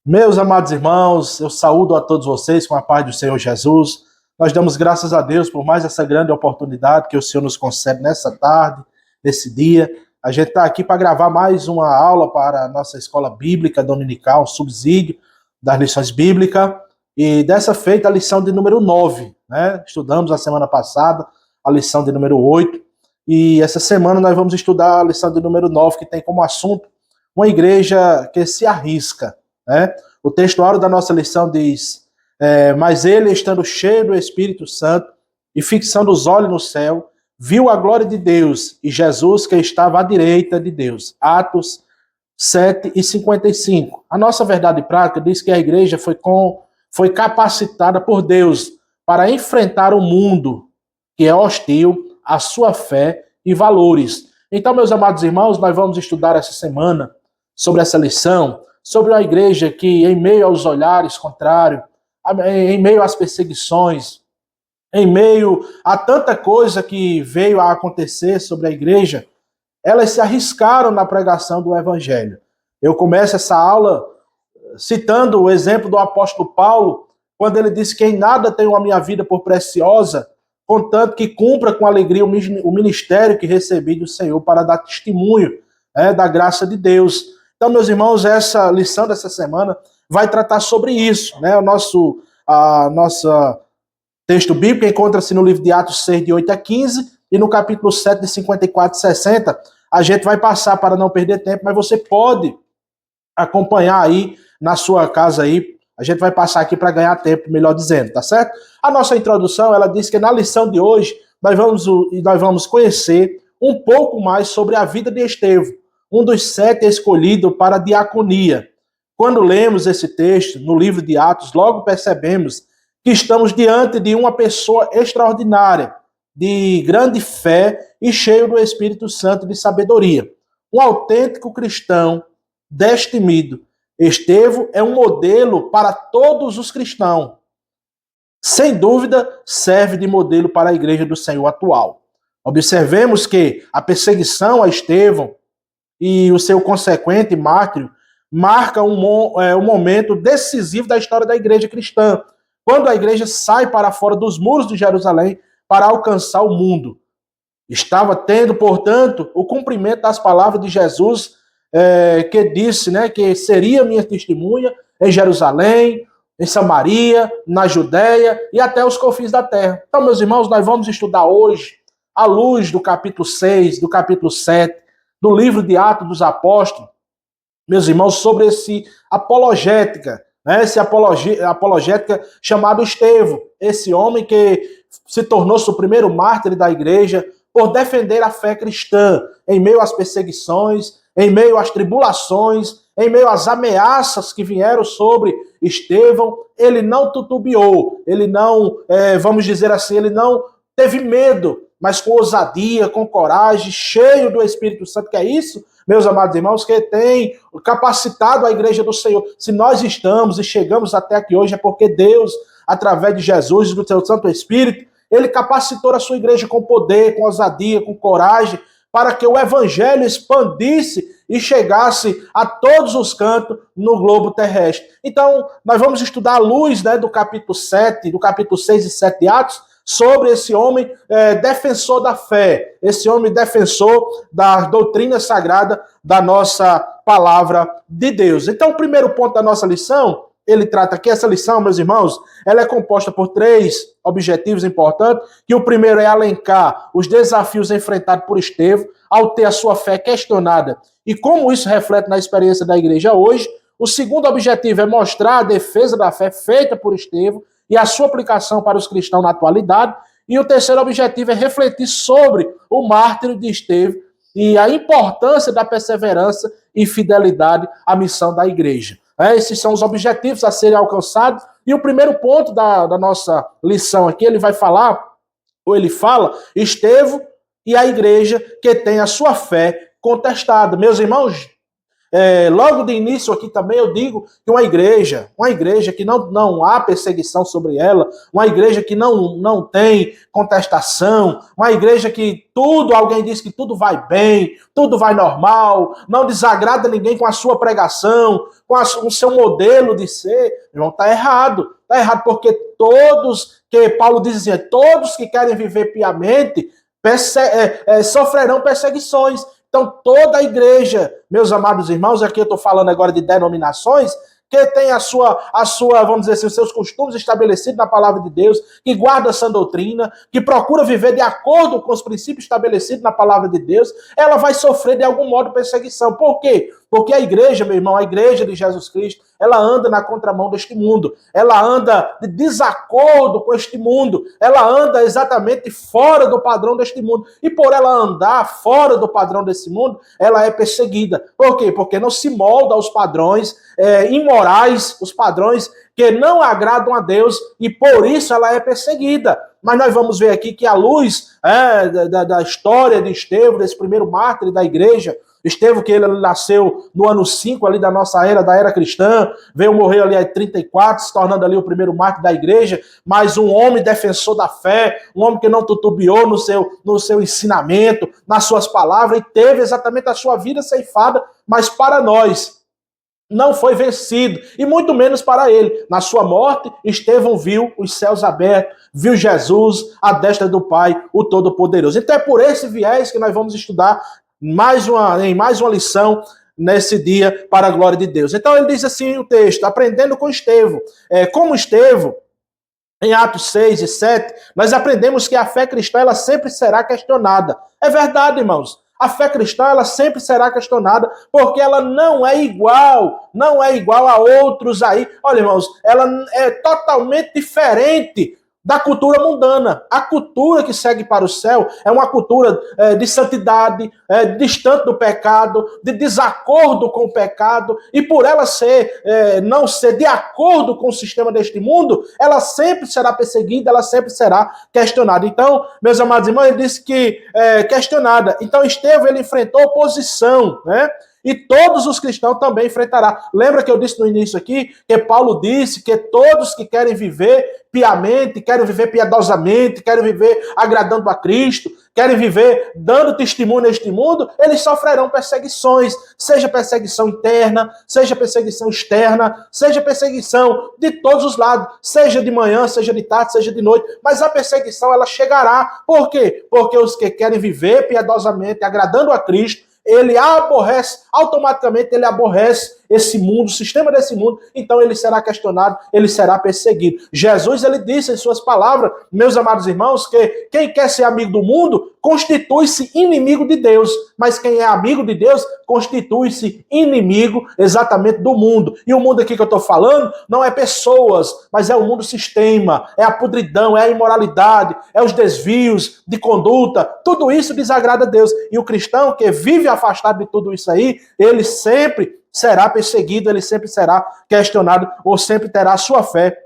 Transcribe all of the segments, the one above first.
Meus amados irmãos, eu saúdo a todos vocês com a paz do Senhor Jesus. Nós damos graças a Deus por mais essa grande oportunidade que o Senhor nos concede nessa tarde, nesse dia. A gente está aqui para gravar mais uma aula para a nossa escola bíblica dominical, um subsídio das lições bíblicas. E dessa feita a lição de número 9, né? Estudamos a semana passada a lição de número 8. E essa semana nós vamos estudar a lição de número 9, que tem como assunto uma igreja que se arrisca. O textuário da nossa lição diz: mas ele, estando cheio do Espírito Santo e fixando os olhos no céu, viu a glória de Deus e Jesus que estava à direita de Deus. Atos 7:55. A nossa verdade prática diz que a igreja foi capacitada por Deus para enfrentar o mundo que é hostil à sua fé e valores. Então, meus amados irmãos, nós vamos estudar essa semana sobre essa lição, sobre uma igreja que, em meio aos olhares contrários, em meio às perseguições, em meio a tanta coisa que veio a acontecer sobre a igreja, elas se arriscaram na pregação do evangelho. Eu começo essa aula citando o exemplo do apóstolo Paulo, quando ele disse que em nada tenho a minha vida por preciosa, contanto que cumpra com alegria o ministério que recebi do Senhor para dar testemunho da graça de Deus. Então, meus irmãos, essa lição dessa semana vai tratar sobre isso, né? Nosso texto bíblico encontra-se no livro de Atos 6, de 8 a 15, e no capítulo 7, de 54 a 60. A gente vai passar para não perder tempo, mas você pode acompanhar aí na sua casa aí. A gente vai passar aqui para ganhar tempo, melhor dizendo, tá certo? A nossa introdução, ela diz que na lição de hoje nós vamos conhecer um pouco mais sobre a vida de Estevão, um dos 7 escolhidos para a diaconia. Quando lemos esse texto no livro de Atos, logo percebemos que estamos diante de uma pessoa extraordinária, de grande fé e cheio do Espírito Santo de sabedoria. Um autêntico cristão destemido. Estevão é um modelo para todos os cristãos. Sem dúvida, serve de modelo para a igreja do Senhor atual. Observemos que a perseguição a Estevão e o seu consequente mártir marca um momento decisivo da história da igreja cristã, quando a igreja sai para fora dos muros de Jerusalém para alcançar o mundo. Estava tendo, portanto, o cumprimento das palavras de Jesus, que disse, que seria minha testemunha em Jerusalém, em Samaria, na Judéia e até os confins da terra. Então, meus irmãos, nós vamos estudar hoje, à luz do capítulo 6, do capítulo 7, do livro de Atos dos Apóstolos, meus irmãos, sobre esse apologética, esse apologética chamado Estevão, esse homem que se tornou-se o primeiro mártir da igreja por defender a fé cristã em meio às perseguições, em meio às tribulações, em meio às ameaças que vieram sobre Estevão. Ele não titubeou, ele não, vamos dizer assim, ele não teve medo, mas com ousadia, com coragem, cheio do Espírito Santo, que é isso, meus amados irmãos, que tem capacitado a igreja do Senhor. Se nós estamos e chegamos até aqui hoje, é porque Deus, através de Jesus e do seu Santo Espírito, ele capacitou a sua igreja com poder, com ousadia, com coragem, para que o evangelho expandisse e chegasse a todos os cantos no globo terrestre. Então, nós vamos estudar à luz do capítulo 7, do capítulo 6 e 7 de Atos, sobre esse homem defensor da fé, esse homem defensor da doutrina sagrada da nossa palavra de Deus. Então, o primeiro ponto da nossa lição, ele trata aqui, essa lição, meus irmãos, ela é composta por 3 objetivos importantes, que o primeiro é alencar os desafios enfrentados por Estevão, ao ter a sua fé questionada, e como isso reflete na experiência da igreja hoje. O segundo objetivo é mostrar a defesa da fé feita por Estevão, e a sua aplicação para os cristãos na atualidade. E o terceiro objetivo é refletir sobre o mártir de Estevão e a importância da perseverança e fidelidade à missão da igreja. Esses são os objetivos a serem alcançados. E o primeiro ponto da nossa lição aqui, ele fala, Estevão e a igreja que tem a sua fé contestada. Meus irmãos, Logo de início aqui também eu digo que uma igreja que não há perseguição sobre ela, uma igreja que não tem contestação, uma igreja que alguém diz que tudo vai bem, tudo vai normal, não desagrada ninguém com a sua pregação, com o seu modelo de ser, irmão, está errado. Está errado porque Paulo diz assim, todos que querem viver piamente sofrerão perseguições. Então, toda a igreja, meus amados irmãos, aqui eu estou falando agora de denominações, que tem a sua, vamos dizer assim, os seus costumes estabelecidos na palavra de Deus, que guarda essa doutrina, que procura viver de acordo com os princípios estabelecidos na palavra de Deus, ela vai sofrer de algum modo perseguição. Por quê? Porque a igreja, meu irmão, a igreja de Jesus Cristo, ela anda na contramão deste mundo, ela anda de desacordo com este mundo, ela anda exatamente fora do padrão deste mundo. E por ela andar fora do padrão desse mundo, ela é perseguida. Por quê? Porque não se molda aos padrões imorais, os padrões que não agradam a Deus, e por isso ela é perseguida. Mas nós vamos ver aqui que à luz da história de Estevão, desse primeiro mártir da igreja, Estevão, que ele nasceu no ano 5 ali da nossa era, da era cristã, veio morrer ali em 34, se tornando ali o primeiro mártir da igreja, mas um homem defensor da fé, um homem que não titubeou no seu ensinamento, nas suas palavras, e teve exatamente a sua vida ceifada, mas para nós não foi vencido, e muito menos para ele. Na sua morte, Estevão viu os céus abertos, viu Jesus à destra do Pai, o Todo-Poderoso. Então é por esse viés que nós vamos estudar em mais uma lição nesse dia para a glória de Deus. Então ele diz assim o texto, aprendendo com Estevão. Como Estevão, em Atos 6 e 7, nós aprendemos que a fé cristã ela sempre será questionada. É verdade, irmãos. A fé cristã ela sempre será questionada porque ela não é igual a outros aí. Olha, irmãos, ela é totalmente diferente da cultura mundana. A cultura que segue para o céu é uma cultura de santidade, distante do pecado, de desacordo com o pecado, e por ela não ser de acordo com o sistema deste mundo, ela sempre será perseguida, ela sempre será questionada. Então, meus amados irmãos, ele disse que questionada. Então, Estevão, ele enfrentou oposição, né? E todos os cristãos também enfrentarão. Lembra que eu disse no início aqui, que Paulo disse que todos que querem viver piamente, querem viver piedosamente, querem viver agradando a Cristo, querem viver dando testemunho neste mundo, eles sofrerão perseguições, seja perseguição interna, seja perseguição externa, seja perseguição de todos os lados, seja de manhã, seja de tarde, seja de noite, mas a perseguição ela chegará. Por quê? Porque os que querem viver piedosamente, agradando a Cristo, ele aborrece, automaticamente ele aborrece esse mundo, o sistema desse mundo, então ele será questionado, ele será perseguido. Jesus, ele disse em suas palavras, meus amados irmãos, que quem quer ser amigo do mundo, constitui-se inimigo de Deus, mas quem é amigo de Deus, constitui-se inimigo exatamente do mundo. E o mundo aqui que eu estou falando, não é pessoas, mas é o mundo sistema, é a podridão, é a imoralidade, é os desvios de conduta, tudo isso desagrada a Deus. E o cristão que vive afastado de tudo isso aí, ele sempre será perseguido, ele sempre será questionado, ou sempre terá a sua fé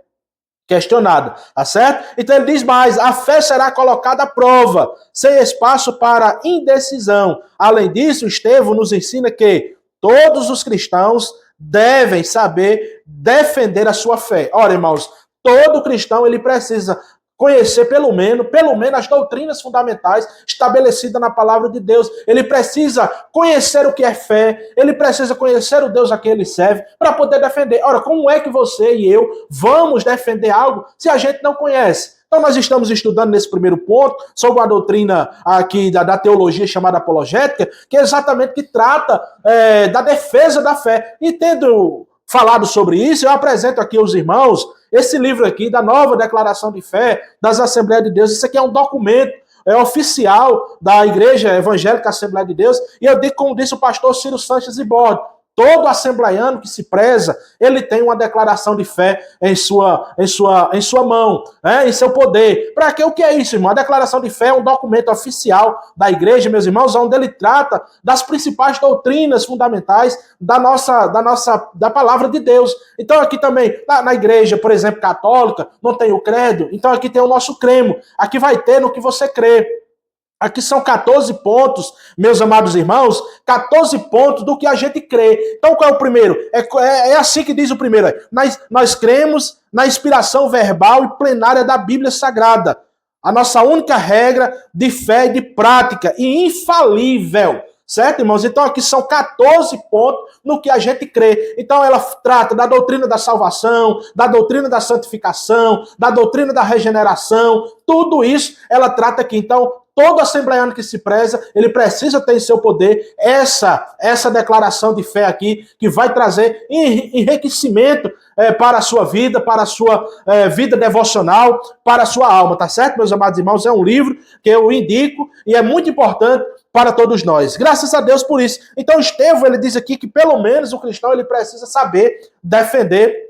questionada, tá certo? Então ele diz mais, a fé será colocada à prova, sem espaço para indecisão. Além disso, Estevão nos ensina que todos os cristãos devem saber defender a sua fé. Ora, irmãos, todo cristão ele precisa conhecer pelo menos as doutrinas fundamentais estabelecidas na palavra de Deus. Ele precisa conhecer o que é fé, ele precisa conhecer o Deus a quem ele serve para poder defender. Ora, como é que você e eu vamos defender algo se a gente não conhece? Então nós estamos estudando nesse primeiro ponto sobre uma doutrina aqui da teologia chamada apologética, que é exatamente que trata da defesa da fé. E tendo falado sobre isso, eu apresento aqui aos irmãos esse livro aqui da Nova Declaração de Fé das Assembleias de Deus. Isso aqui é um documento oficial da Igreja Evangélica Assembleia de Deus. E eu digo, como disse o pastor Ciro Sanches Ibordi, todo assembleiano que se preza, ele tem uma declaração de fé em sua mão, em seu poder. Para que o que é isso, irmão? A declaração de fé é um documento oficial da igreja, meus irmãos, onde ele trata das principais doutrinas fundamentais da palavra de Deus. Então aqui também, na igreja, por exemplo, católica, não tem o credo, então aqui tem o nosso cremo. Aqui vai ter no que você crê. Aqui são 14 pontos, meus amados irmãos, 14 pontos do que a gente crê. Então, qual é o primeiro? É assim que diz o primeiro. Nós cremos na inspiração verbal e plenária da Bíblia Sagrada. A nossa única regra de fé e de prática, e infalível. Certo, irmãos? Então, aqui são 14 pontos no que a gente crê. Então, ela trata da doutrina da salvação, da doutrina da santificação, da doutrina da regeneração. Tudo isso ela trata aqui. Então, todo assembleiano que se preza, ele precisa ter em seu poder essa declaração de fé aqui, que vai trazer enriquecimento para a sua vida, para a sua vida devocional, para a sua alma, tá certo, meus amados irmãos? É um livro que eu indico e é muito importante para todos nós. Graças a Deus por isso. Então, Estevão, ele diz aqui que pelo menos o cristão ele precisa saber defender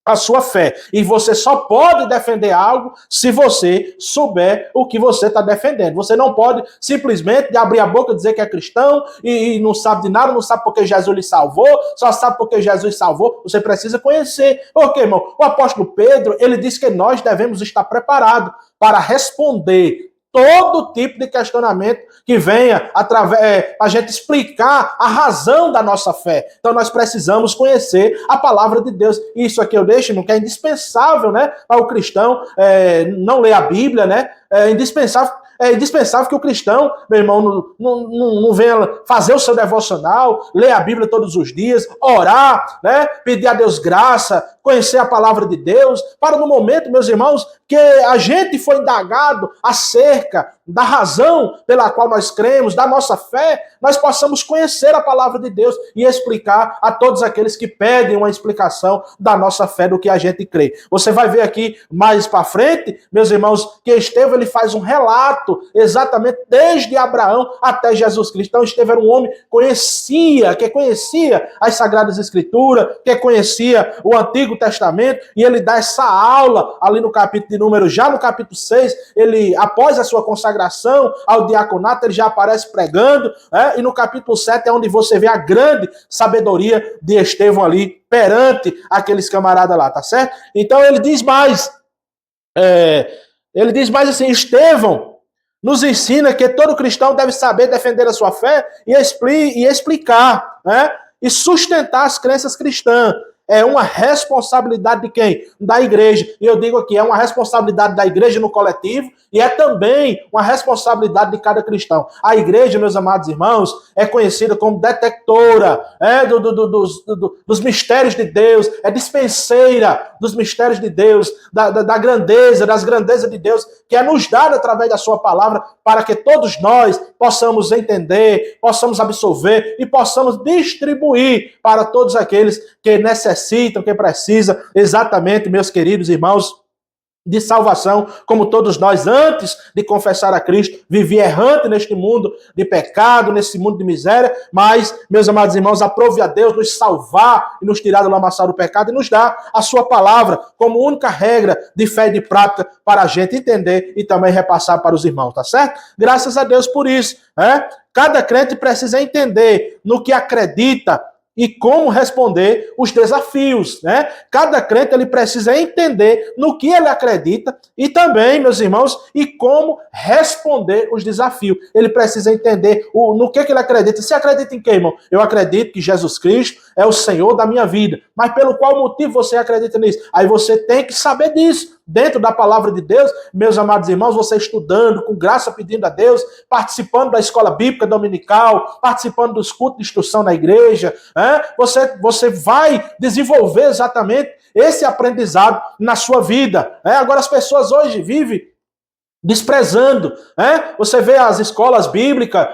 a sua fé. E você só pode defender algo se você souber o que você está defendendo. Você não pode simplesmente abrir a boca e dizer que é cristão e não sabe de nada, não sabe porque Jesus lhe salvou, só sabe porque Jesus salvou. Você precisa conhecer. Por quê, irmão? O apóstolo Pedro, ele diz que nós devemos estar preparados para responder todo tipo de questionamento que venha a gente explicar a razão da nossa fé. Então nós precisamos conhecer a palavra de Deus. Isso aqui eu deixo, que é indispensável, né, para o cristão não ler a Bíblia, né? É indispensável que o cristão, meu irmão, não venha fazer o seu devocional, ler a Bíblia todos os dias, orar, né? Pedir a Deus graça, conhecer a palavra de Deus, para no momento, meus irmãos, que a gente foi indagado acerca da razão pela qual nós cremos, da nossa fé, nós possamos conhecer a palavra de Deus e explicar a todos aqueles que pedem uma explicação da nossa fé, do que a gente crê. Você vai ver aqui mais para frente, meus irmãos, que Estevão ele faz um relato exatamente desde Abraão até Jesus Cristo. Então Estevão era um homem que conhecia as Sagradas Escrituras, que conhecia o Antigo Testamento, e ele dá essa aula ali no capítulo de Números, já no capítulo 6, ele, após a sua consagração ao diaconato, ele já aparece pregando, e no capítulo 7 é onde você vê a grande sabedoria de Estevão ali, perante aqueles camaradas lá, tá certo? Então ele diz mais assim, Estevão nos ensina que todo cristão deve saber defender a sua fé e explicar, né? E sustentar as crenças cristãs. É uma responsabilidade de quem? Da igreja. E eu digo aqui, é uma responsabilidade da igreja no coletivo e é também uma responsabilidade de cada cristão. A igreja, meus amados irmãos, é conhecida como detectora dos mistérios de Deus, é dispenseira dos mistérios de Deus, das grandezas de Deus, que é nos dada através da sua palavra, para que todos nós possamos entender, possamos absorver e possamos distribuir para todos aqueles que necessitam, que precisam, exatamente, meus queridos irmãos, de salvação, como todos nós, antes de confessar a Cristo, vivia errante neste mundo de pecado, nesse mundo de miséria, mas, meus amados irmãos, aprove a Deus nos salvar e nos tirar do lamaçal do pecado e nos dar a sua palavra como única regra de fé e de prática para a gente entender e também repassar para os irmãos, tá certo? Graças a Deus por isso, né? Cada crente precisa entender no que acredita e como responder os desafios, né? Cada crente ele precisa entender no que ele acredita e também, meus irmãos, e como responder os desafios. Ele precisa entender no que ele acredita. Você acredita em quem, irmão? Eu acredito que Jesus Cristo é o Senhor da minha vida. Mas pelo qual motivo você acredita nisso? Aí você tem que saber disso. Dentro da palavra de Deus, meus amados irmãos, você estudando, com graça pedindo a Deus, participando da escola bíblica dominical, participando dos cultos de instrução na igreja, você vai desenvolver exatamente esse aprendizado na sua vida. Agora as pessoas hoje vivem desprezando, Você vê as escolas bíblicas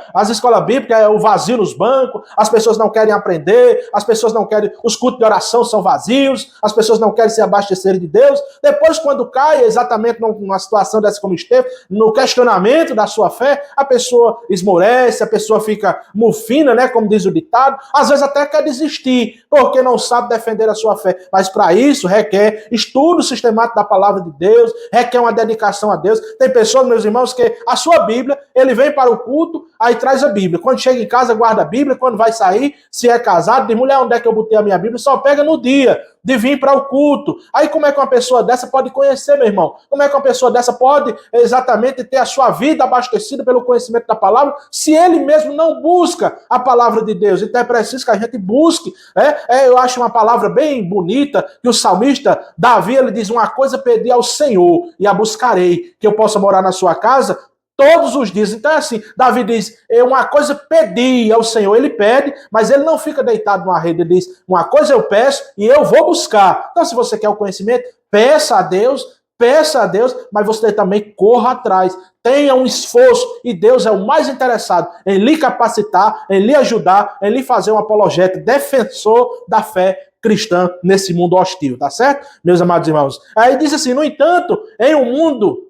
é o vazio nos bancos, as pessoas não querem aprender, as pessoas não querem, os cultos de oração são vazios, as pessoas não querem se abastecer de Deus. Depois, quando cai exatamente numa situação dessa como esteve, no questionamento da sua fé, a pessoa esmorece, a pessoa fica mufina, né, como diz o ditado, às vezes até quer desistir, porque não sabe defender a sua fé, mas para isso requer estudo sistemático da palavra de Deus, requer uma dedicação a Deus. Tem pessoas, meus irmãos, que a sua Bíblia, ele vem para o culto, aí traz a Bíblia. Quando chega em casa, guarda a Bíblia. Quando vai sair, se é casado, diz, mulher, onde é que eu botei a minha Bíblia? Só pega no dia de vir para o culto. Aí como é que uma pessoa dessa pode conhecer, meu irmão? Como é que uma pessoa dessa pode exatamente ter a sua vida abastecida pelo conhecimento da palavra, se ele mesmo não busca a palavra de Deus? Então é preciso que a gente busque. Eu acho uma palavra bem bonita, que o salmista Davi, ele diz: uma coisa pedi ao Senhor e a buscarei, que eu possa morar na sua casa todos os dias. Então é assim, Davi diz: uma coisa pedi ao Senhor. Ele pede, mas ele não fica deitado numa rede. Ele diz: uma coisa eu peço e eu vou buscar. Então, se você quer o conhecimento, peça a Deus, mas você também corra atrás. Tenha um esforço, e Deus é o mais interessado em lhe capacitar, em lhe ajudar, em lhe fazer um apologeta, defensor da fé cristã nesse mundo hostil, tá certo, meus amados irmãos? Aí diz assim: no entanto, em um mundo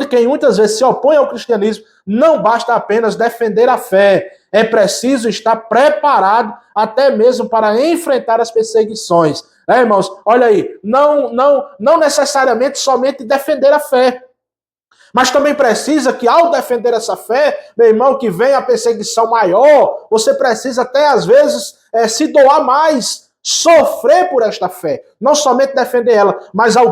que muitas vezes se opõe ao cristianismo, não basta apenas defender a fé. É preciso estar preparado até mesmo para enfrentar as perseguições. Irmãos? Olha aí, não necessariamente somente defender a fé, mas também precisa que, ao defender essa fé, meu irmão, que vem a perseguição maior, você precisa até às vezes se doar mais, sofrer por esta fé, não somente defender ela, mas a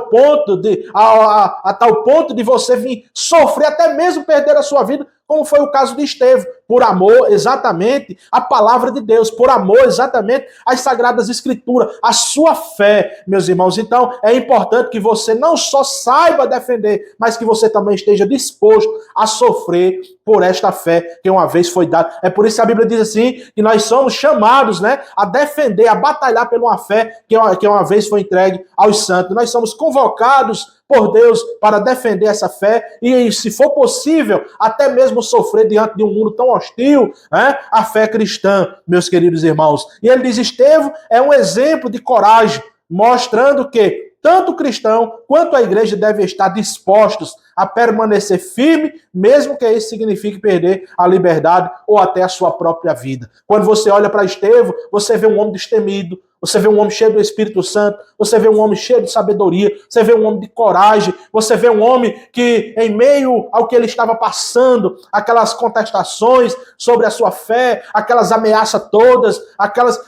tal ponto de você vir sofrer, até mesmo perder a sua vida, como foi o caso de Estevão, por amor exatamente à palavra de Deus, por amor exatamente às Sagradas Escrituras, a sua fé, meus irmãos. Então, é importante que você não só saiba defender, mas que você também esteja disposto a sofrer por esta fé que uma vez foi dada. É por isso que a Bíblia diz assim, que nós somos chamados, a defender, a batalhar por uma fé que uma vez foi entregue aos santos. Nós somos convocados por Deus para defender essa fé e, se for possível, até mesmo sofrer diante de um mundo tão hostil, a fé cristã, meus queridos irmãos. E ele diz: Estevão é um exemplo de coragem, mostrando que tanto o cristão quanto a igreja devem estar dispostos a permanecer firme, mesmo que isso signifique perder a liberdade ou até a sua própria vida. Quando você olha para Estevão, você vê um homem destemido, você vê um homem cheio do Espírito Santo, você vê um homem cheio de sabedoria, você vê um homem de coragem, você vê um homem que, em meio ao que ele estava passando, aquelas contestações sobre a sua fé, aquelas ameaças todas,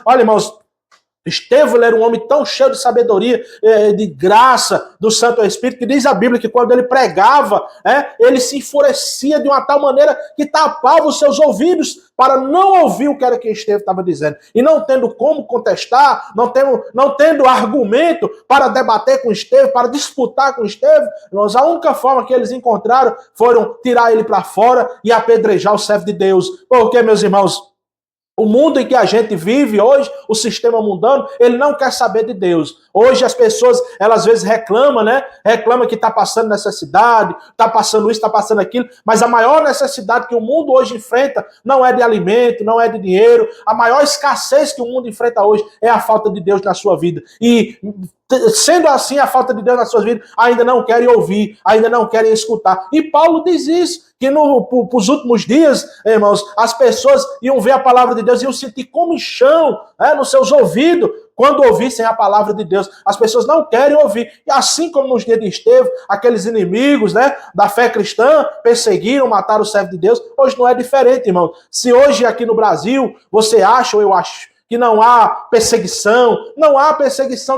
Olha, irmãos, Estevão era um homem tão cheio de sabedoria, de graça do Santo Espírito, que diz a Bíblia que quando ele pregava, ele se enfurecia de uma tal maneira que tapava os seus ouvidos para não ouvir o que era que Estevão estava dizendo. E não tendo como contestar, não tendo argumento para debater com Estevão, para disputar com Estevão, a única forma que eles encontraram foram tirar ele para fora e apedrejar o servo de Deus. Porque, meus irmãos, o mundo em que a gente vive hoje, o sistema mundano, ele não quer saber de Deus. Hoje as pessoas, elas às vezes reclamam, Reclamam que está passando necessidade, está passando isso, está passando aquilo, mas a maior necessidade que o mundo hoje enfrenta não é de alimento, não é de dinheiro. A maior escassez que o mundo enfrenta hoje é a falta de Deus na sua vida. E sendo assim, a falta de Deus nas suas vidas, ainda não querem ouvir, ainda não querem escutar. E Paulo diz isso, que nos últimos dias, irmãos, as pessoas iam ver a palavra de Deus, iam sentir comichão nos seus ouvidos, quando ouvissem a palavra de Deus. As pessoas não querem ouvir. E assim como nos dias de Estevão, aqueles inimigos da fé cristã perseguiram, mataram o servo de Deus, hoje não é diferente, irmão. Se hoje aqui no Brasil, você acha, ou eu acho, que não há perseguição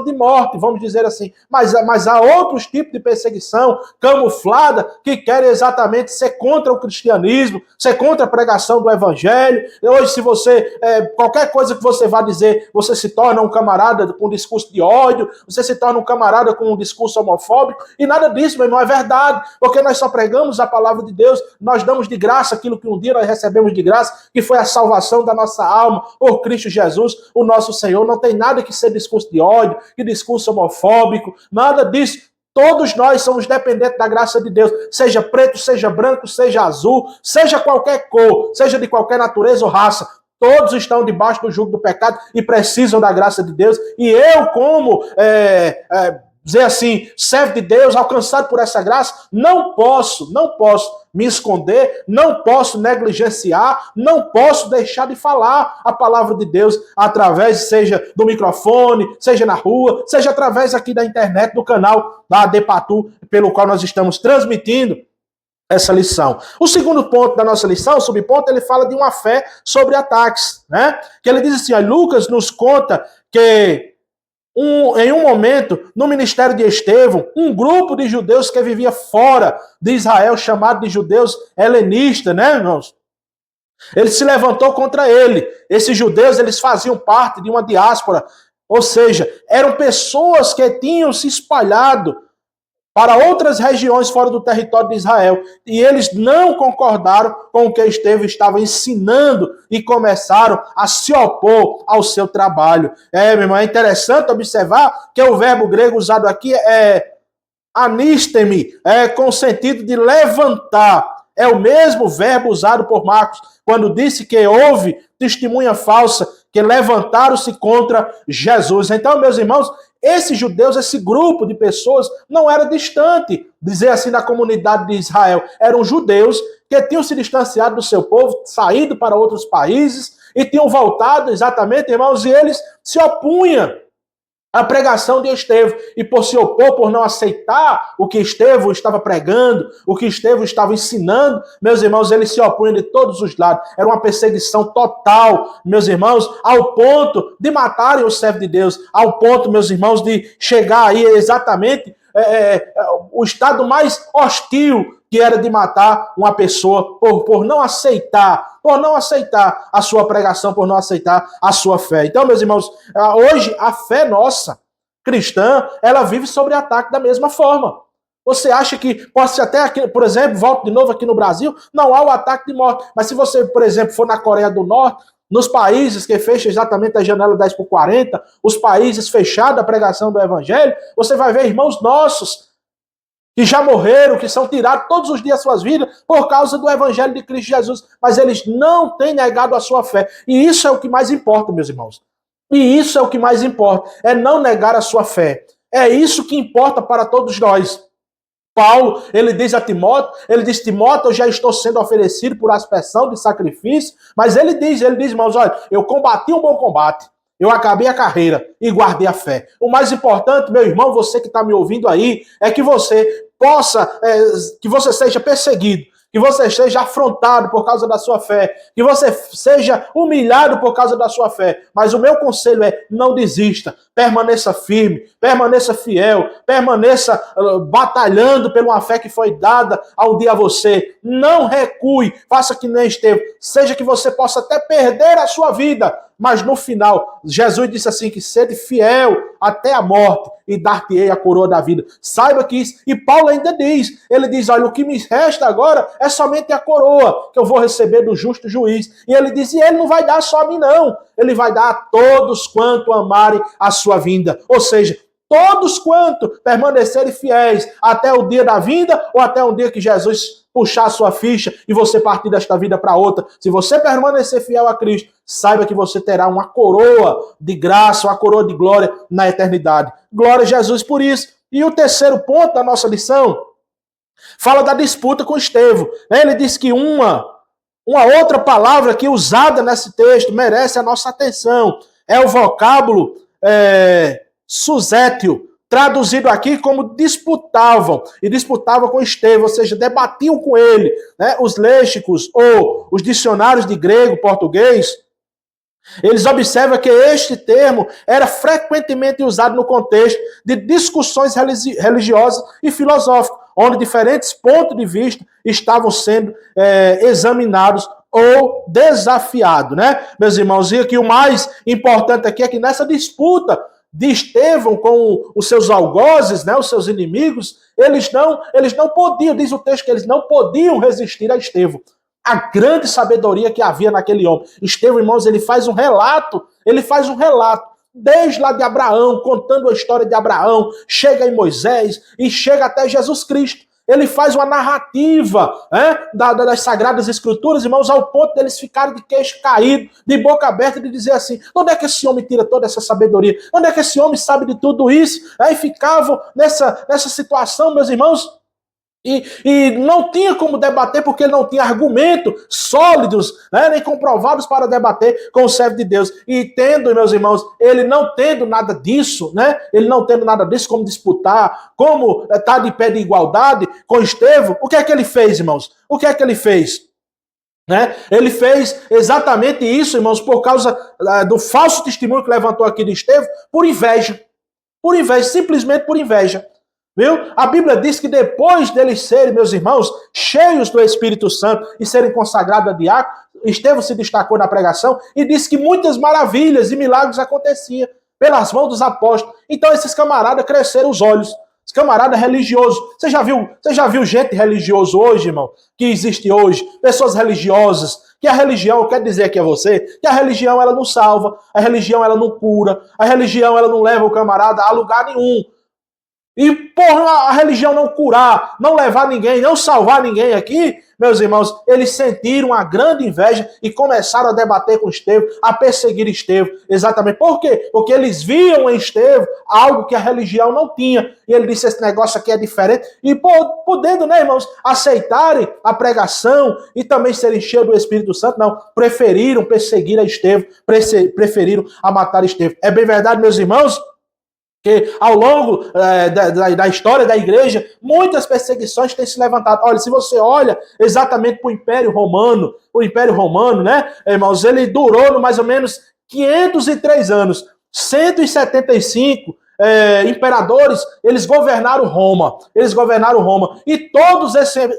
de morte, vamos dizer assim, mas há outros tipos de perseguição camuflada que querem exatamente ser contra o cristianismo, ser contra a pregação do evangelho. Hoje, se você, qualquer coisa que você vá dizer, você se torna um camarada com discurso de ódio, você se torna um camarada com um discurso homofóbico, e nada disso, meu irmão, é verdade, porque nós só pregamos a palavra de Deus, nós damos de graça aquilo que um dia nós recebemos de graça, que foi a salvação da nossa alma por Cristo Jesus, o nosso Senhor. Não tem nada que ser discurso de ódio, que discurso homofóbico, nada disso. Todos nós somos dependentes da graça de Deus, seja preto, seja branco, seja azul, seja qualquer cor, seja de qualquer natureza ou raça. Todos estão debaixo do jugo do pecado e precisam da graça de Deus. E eu, como dizer assim, servo de Deus, alcançado por essa graça, não posso me esconder, não posso negligenciar, não posso deixar de falar a palavra de Deus através, seja do microfone, seja na rua, seja através aqui da internet, do canal da Depatu, pelo qual nós estamos transmitindo essa lição. O segundo ponto da nossa lição, o subponto, ele fala de uma fé sobre ataques, Que ele diz assim, Lucas nos conta que em um momento, no ministério de Estevão, um grupo de judeus que vivia fora de Israel, chamado de judeus helenistas, né, irmãos? Ele se levantou contra ele. Esses judeus, eles faziam parte de uma diáspora, ou seja, eram pessoas que tinham se espalhado para outras regiões fora do território de Israel. E eles não concordaram com o que Estevão estava ensinando e começaram a se opor ao seu trabalho. Meu irmão, é interessante observar que o verbo grego usado aqui é anistemi, com o sentido de levantar. É o mesmo verbo usado por Marcos, quando disse que houve testemunha falsa, que levantaram-se contra Jesus. Então, meus irmãos, esses judeus, esse grupo de pessoas, não era distante, dizer assim, da comunidade de Israel. Eram judeus que tinham se distanciado do seu povo, saído para outros países e tinham voltado, exatamente, irmãos, e eles se opunham à pregação de Estevão, e por se opor, por não aceitar o que Estevão estava pregando, o que Estevão estava ensinando, meus irmãos, eles se opunham de todos os lados. Era uma perseguição total, meus irmãos, ao ponto de matarem o servo de Deus, ao ponto, meus irmãos, de chegar aí exatamente o estado mais hostil, que era de matar uma pessoa por não aceitar a sua pregação, por não aceitar a sua fé. Então, meus irmãos, hoje a fé nossa, cristã, ela vive sob ataque da mesma forma. Você acha que pode ser até aqui, por exemplo, volto de novo aqui no Brasil, não há o ataque de morte. Mas se você, por exemplo, for na Coreia do Norte, nos países que fecham exatamente a janela 10/40, os países fechados à pregação do evangelho, você vai ver irmãos nossos que já morreram, que são tirados todos os dias suas vidas por causa do evangelho de Cristo Jesus, mas eles não têm negado a sua fé. E isso é o que mais importa, meus irmãos. E isso é o que mais importa, é não negar a sua fé. É isso que importa para todos nós. Paulo, ele diz a Timóteo, Timóteo, eu já estou sendo oferecido por aspersão de sacrifício, mas ele diz, irmãos, olha, eu combati um bom combate, eu acabei a carreira e guardei a fé. O mais importante, meu irmão, você que está me ouvindo aí, é que você que você seja perseguido, que você seja afrontado por causa da sua fé, que você seja humilhado por causa da sua fé. Mas o meu conselho é, não desista, permaneça firme, permaneça fiel, permaneça batalhando por uma fé que foi dada ao dia a você. Não recue, faça que nem Estevão, seja que você possa até perder a sua vida, mas no final, Jesus disse assim, que sede fiel até a morte e dar-te-ei a coroa da vida. Saiba que isso, e Paulo ainda diz, ele diz, olha, o que me resta agora é somente a coroa que eu vou receber do justo juiz. E ele diz, e ele não vai dar só a mim não, ele vai dar a todos quanto amarem a sua vinda. Ou seja, todos quanto permanecerem fiéis até o dia da vinda ou até um dia que Jesus puxar a sua ficha e você partir desta vida para outra. Se você permanecer fiel a Cristo, saiba que você terá uma coroa de graça, uma coroa de glória na eternidade. Glória a Jesus por isso. E o terceiro ponto da nossa lição fala da disputa com Estevão. Ele diz que uma outra palavra que usada nesse texto merece a nossa atenção. É o vocábulo susétio, traduzido aqui como disputavam, e disputavam com Estevão, ou seja, debatiam com ele. Né? Os léxicos ou os dicionários de grego, português, eles observam que este termo era frequentemente usado no contexto de discussões religiosas e filosóficas, onde diferentes pontos de vista estavam sendo examinados ou desafiados, né, meus irmãos? E aqui o mais importante aqui é que nessa disputa de Estevão com os seus algozes, né, os seus inimigos, eles não podiam, diz o texto, que eles não podiam resistir a Estevão. A grande sabedoria que havia naquele homem. Estevão, irmãos, ele faz um relato, desde lá de Abraão, contando a história de Abraão, chega em Moisés e chega até Jesus Cristo. Ele faz uma narrativa das Sagradas Escrituras, irmãos, ao ponto deles ficarem de queixo caído, de boca aberta, de dizer assim, onde é que esse homem tira toda essa sabedoria? Onde é que esse homem sabe de tudo isso? Aí ficavam nessa situação, meus irmãos, e não tinha como debater, porque ele não tinha argumentos sólidos, né, nem comprovados para debater com o servo de Deus. E tendo, meus irmãos, ele não tendo nada disso, né, como disputar, como estar de pé de igualdade com Estevão, o que é que ele fez, irmãos? O que é que ele fez? Né? Ele fez exatamente isso, irmãos, por causa do falso testemunho que levantou aqui de Estevão, por inveja. Por inveja, simplesmente por inveja. Viu? A Bíblia diz que depois deles serem, meus irmãos, cheios do Espírito Santo e serem consagrados a diácono, Estevão se destacou na pregação e disse que muitas maravilhas e milagres aconteciam pelas mãos dos apóstolos. Então esses camaradas cresceram os olhos. Os camaradas religiosos. Você já viu gente religiosa hoje, irmão? Que existe hoje? Pessoas religiosas. Que a religião, quer dizer aqui a você, que a religião ela não salva, a religião ela não cura, a religião ela não leva o camarada a lugar nenhum. E por a religião não curar, não levar ninguém, não salvar ninguém aqui, meus irmãos, eles sentiram uma grande inveja e começaram a debater com Estevão, a perseguir Estevão. Exatamente. Por quê? Porque eles viam em Estevão algo que a religião não tinha. E ele disse, esse negócio aqui é diferente. E podendo, né, irmãos, aceitarem a pregação e também serem cheios do Espírito Santo, não. Preferiram perseguir a Estevão, preferiram a matar Estevão. É bem verdade, meus irmãos? Que ao longo da história da igreja, muitas perseguições têm se levantado. Olha, se você olha exatamente para o Império Romano, né, irmãos, ele durou no mais ou menos 503 anos, 175 imperadores, eles governaram Roma. E todos esses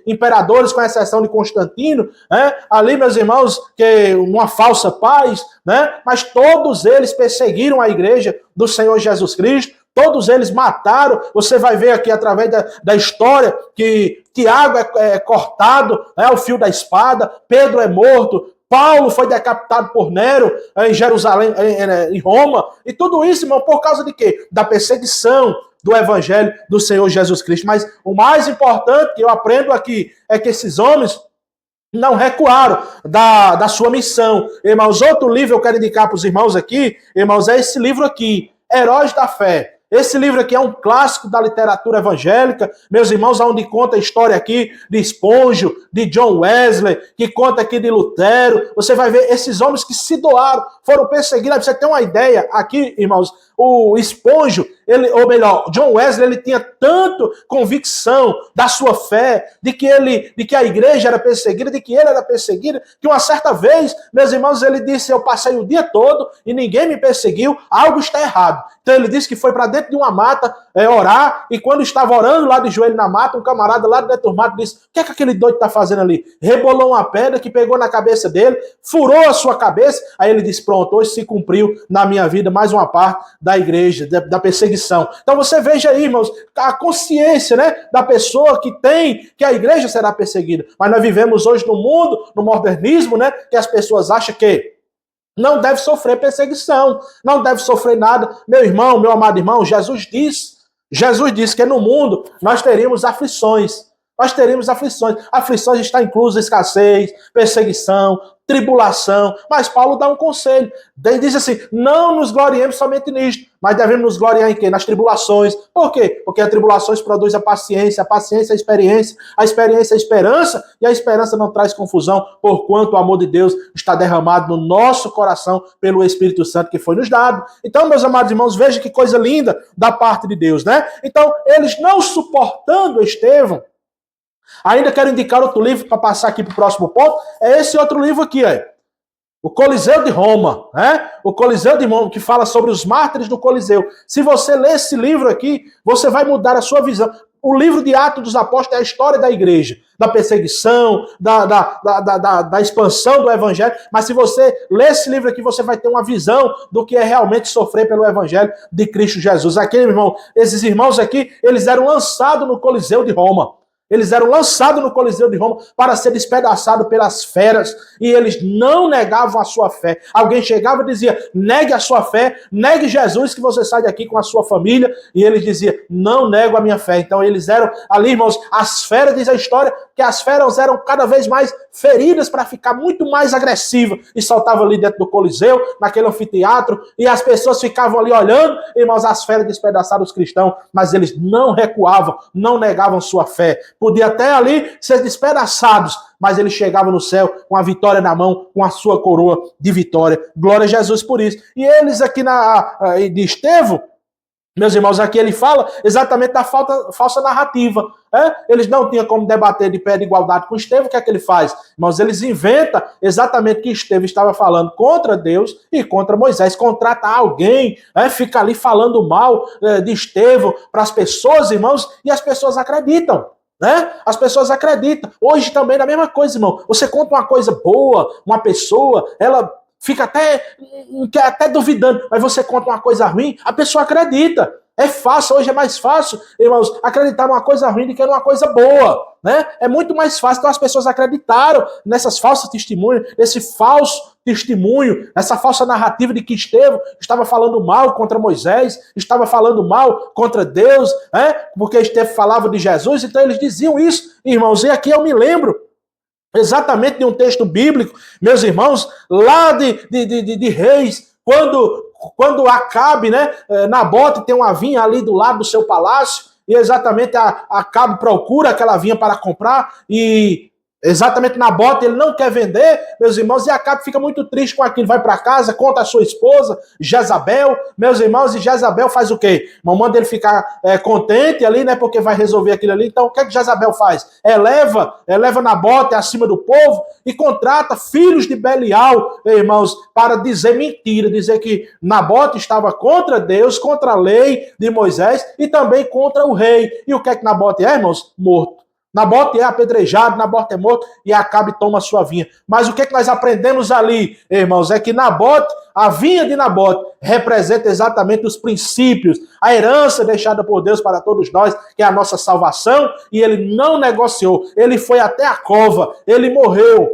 imperadores, com exceção de Constantino, né, ali, meus irmãos, que uma falsa paz, né, mas todos eles perseguiram a igreja do Senhor Jesus Cristo. Todos eles mataram. Você vai ver aqui através da história que Tiago é cortado, né, o fio da espada, Pedro é morto, Paulo foi decapitado por Nero em Jerusalém, em Roma. E tudo isso, irmão, por causa de quê? Da perseguição do evangelho do Senhor Jesus Cristo. Mas o mais importante que eu aprendo aqui é que esses homens não recuaram da sua missão. Irmãos, outro livro eu quero indicar para os irmãos aqui, irmãos, é esse livro aqui, Heróis da Fé. Esse livro aqui é um clássico da literatura evangélica, meus irmãos, onde conta a história aqui de Spurgeon, de John Wesley, que conta aqui de Lutero. Você vai ver esses homens que se doaram, foram perseguidos. Você tem uma ideia aqui, irmãos, o Spurgeon, John Wesley, ele tinha tanto convicção da sua fé, de que a igreja era perseguida, de que ele era perseguido, que uma certa vez, meus irmãos, ele disse, eu passei o dia todo e ninguém me perseguiu, algo está errado. Então ele disse que foi para dentro de uma mata orar, e quando estava orando lá de joelho na mata, um camarada lá dentro do mato disse, o que é que aquele doido está fazendo ali? Rebolou uma pedra que pegou na cabeça dele, furou a sua cabeça, aí ele disse, pronto, hoje se cumpriu na minha vida mais uma parte da igreja, da perseguição. Então você veja aí, irmãos, a consciência, né, da pessoa que tem, que a igreja será perseguida. Mas nós vivemos hoje no mundo, no modernismo, né, que as pessoas acham que não deve sofrer perseguição, não deve sofrer nada. Meu irmão, meu amado irmão, Jesus disse que no mundo nós teríamos aflições. Aflições está incluso escassez, perseguição, tribulação. Mas Paulo dá um conselho. Ele diz assim, não nos gloriemos somente nisto, mas devemos nos gloriar em quê? Nas tribulações. Por quê? Porque as tribulações produzem a paciência a experiência a esperança, e a esperança não traz confusão, porquanto o amor de Deus está derramado no nosso coração pelo Espírito Santo que foi nos dado. Então, meus amados irmãos, veja que coisa linda da parte de Deus, né? Então, eles não suportando Estevão, ainda quero indicar outro livro para passar aqui para o próximo ponto. É esse outro livro aqui, o Coliseu de Roma, né? O Coliseu de Roma, que fala sobre os mártires do Coliseu. Se você ler esse livro aqui, você vai mudar a sua visão. O livro de Atos dos Apóstolos é a história da igreja, da perseguição, da expansão do evangelho. Mas se você ler esse livro aqui, você vai ter uma visão do que é realmente sofrer pelo evangelho de Cristo Jesus. Aqui, meu irmão, esses irmãos aqui, eles eram lançados no Coliseu de Roma. Eles eram lançados no Coliseu de Roma para ser despedaçados pelas feras, e eles não negavam a sua fé. Alguém chegava e dizia, negue a sua fé, negue Jesus, que você sai daqui com a sua família, e eles diziam, não nego a minha fé. Então eles eram ali, irmãos, as feras, diz a história, que as feras eram cada vez mais feridas para ficar muito mais agressivas, e saltavam ali dentro do Coliseu, naquele anfiteatro, e as pessoas ficavam ali olhando, irmãos, as feras despedaçaram os cristãos, mas eles não recuavam, não negavam sua fé. Podia até ali ser despedaçados, mas eles chegavam no céu com a vitória na mão, com a sua coroa de vitória. Glória a Jesus por isso. E eles aqui de Estevão, Meus irmãos, aqui ele fala exatamente da falsa narrativa. Eles não tinham como debater de pé de igualdade com Estevão. O que é que ele faz? Irmãos, eles inventam exatamente que Estevão estava falando contra Deus e contra Moisés. Contrata alguém, fica ali falando mal de Estevão para as pessoas, irmãos, e as pessoas acreditam. As pessoas acreditam. Hoje também é a mesma coisa, irmão. Você conta uma coisa boa, uma pessoa, ela fica até duvidando, mas você conta uma coisa ruim, a pessoa acredita. É fácil, hoje é mais fácil, irmãos, acreditar numa coisa ruim do que numa coisa boa, É muito mais fácil, então as pessoas acreditaram nessas falsas testemunhas, nesse falso testemunho, essa falsa narrativa de que Estevão estava falando mal contra Moisés, estava falando mal contra Deus, porque Estevão falava de Jesus, então eles diziam isso, irmãos, e aqui eu me lembro exatamente de um texto bíblico, meus irmãos, lá de Reis, quando Acabe, Nabote tem uma vinha ali do lado do seu palácio, e exatamente Acabe procura aquela vinha para comprar, e exatamente Nabote ele não quer vender, meus irmãos, e Acabe fica muito triste com aquilo, vai para casa, conta a sua esposa, Jezabel, meus irmãos, e Jezabel faz o quê? Manda ele ficar contente ali, porque vai resolver aquilo ali. Então o que é que Jezabel faz? Eleva Nabote acima do povo e contrata filhos de Belial, irmãos, para dizer mentira, dizer que Nabote estava contra Deus, contra a lei de Moisés e também contra o rei. E o que é que Nabote é, irmãos? Morto. Nabote é apedrejado, Nabote é morto e Acabe toma a sua vinha. Mas o que é que nós aprendemos ali, irmãos? É que Nabote, a vinha de Nabote, representa exatamente os princípios, a herança deixada por Deus para todos nós, que é a nossa salvação, e ele não negociou. Ele foi até a cova, ele morreu,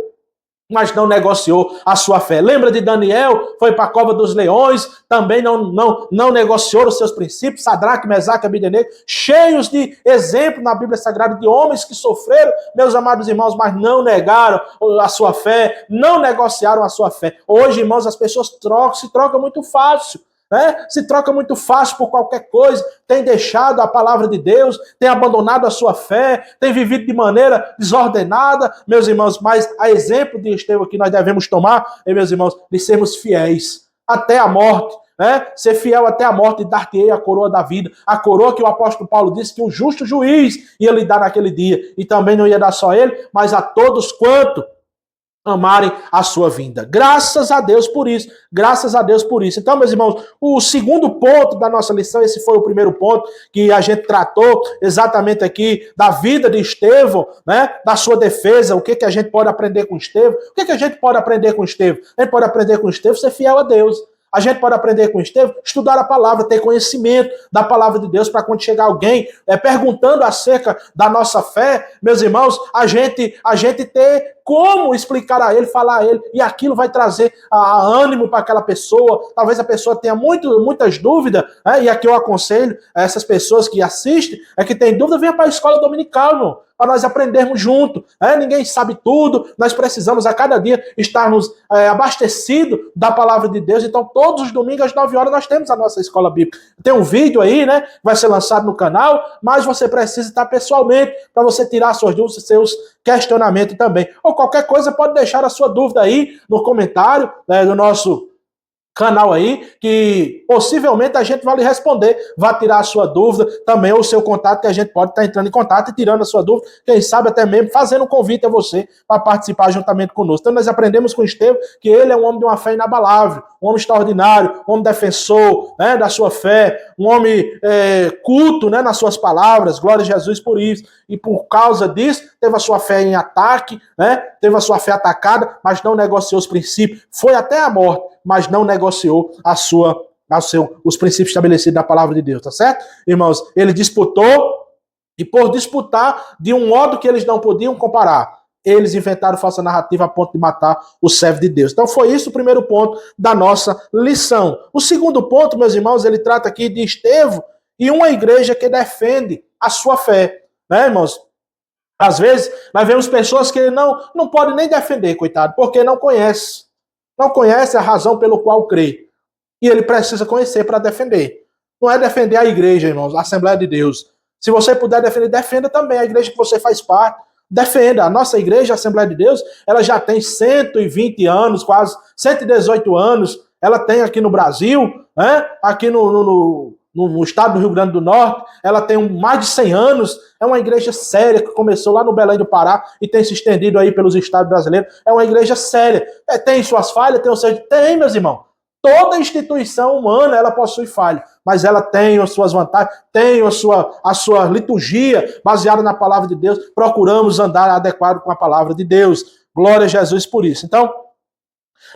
mas não negociou a sua fé. Lembra de Daniel? Foi para a cova dos leões, também não negociou os seus princípios. Sadraque, Mesaque e Abednego, cheios de exemplos na Bíblia Sagrada de homens que sofreram, meus amados irmãos, mas não negaram a sua fé, não negociaram a sua fé. Hoje, irmãos, as pessoas se trocam muito fácil. Se troca muito fácil por qualquer coisa, tem deixado a palavra de Deus, tem abandonado a sua fé, tem vivido de maneira desordenada, meus irmãos, mas a exemplo de Estevão que nós devemos tomar, meus irmãos, de sermos fiéis até a morte, ser fiel até a morte e dar-te-ei a coroa da vida, a coroa que o apóstolo Paulo disse que o justo juiz ia lhe dar naquele dia, e também não ia dar só ele, mas a todos quanto amarem a sua vinda. Graças a Deus por isso. Graças a Deus por isso. Então, meus irmãos, o segundo ponto da nossa lição, esse foi o primeiro ponto que a gente tratou exatamente aqui da vida de Estevão, da sua defesa, o que a gente pode aprender com Estevão. O que a gente pode aprender com Estevão? A gente pode aprender com Estevão ser fiel a Deus. A gente pode aprender com Estevão, estudar a palavra, ter conhecimento da palavra de Deus, para quando chegar alguém perguntando acerca da nossa fé, meus irmãos, a gente ter como explicar a ele, falar a ele, e aquilo vai trazer ânimo para aquela pessoa. Talvez a pessoa tenha muitas dúvidas, e aqui eu aconselho a essas pessoas que assistem, que tem dúvida, venha para a escola dominical, irmão, para nós aprendermos junto. Ninguém sabe tudo, nós precisamos a cada dia estarmos abastecidos da palavra de Deus. Então todos os domingos às 9 horas nós temos a nossa escola bíblica. Tem um vídeo aí, vai ser lançado no canal, mas você precisa estar pessoalmente para você tirar suas dúvidas, seus questionamentos também. Ou qualquer coisa, pode deixar a sua dúvida aí no comentário do nosso canal aí, que possivelmente a gente vai lhe responder, vai tirar a sua dúvida também, ou o seu contato, que a gente pode estar entrando em contato e tirando a sua dúvida, quem sabe até mesmo fazendo um convite a você para participar juntamente conosco. Então nós aprendemos com Estevão que ele é um homem de uma fé inabalável, um homem extraordinário, um homem defensor da sua fé, um homem culto nas suas palavras, glória a Jesus por isso, e por causa disso teve a sua fé em ataque, teve a sua fé atacada, mas não negociou os princípios, foi até a morte, mas não negociou os princípios estabelecidos da palavra de Deus, tá certo? Irmãos, ele disputou, e por disputar de um modo que eles não podiam comparar, eles inventaram falsa narrativa a ponto de matar o servo de Deus. Então foi isso o primeiro ponto da nossa lição. O segundo ponto, meus irmãos, ele trata aqui de Estevão e uma igreja que defende a sua fé, irmãos? Às vezes, nós vemos pessoas que não podem nem defender, coitado, porque não conhece. Não conhece a razão pelo qual crê. E ele precisa conhecer para defender. Não é defender a igreja, irmãos, a Assembleia de Deus. Se você puder defender, defenda também a igreja que você faz parte. Defenda. A nossa igreja, a Assembleia de Deus, ela já tem 120 anos, quase 118 anos. Ela tem aqui no Brasil, aqui no no estado do Rio Grande do Norte, ela tem mais de 100 anos, é uma igreja séria que começou lá no Belém do Pará e tem se estendido aí pelos estados brasileiros, é uma igreja séria. Tem suas falhas, tem, meus irmãos. Toda instituição humana, ela possui falha, mas ela tem as suas vantagens, tem a sua liturgia baseada na palavra de Deus, procuramos andar adequado com a palavra de Deus. Glória a Jesus por isso. Então,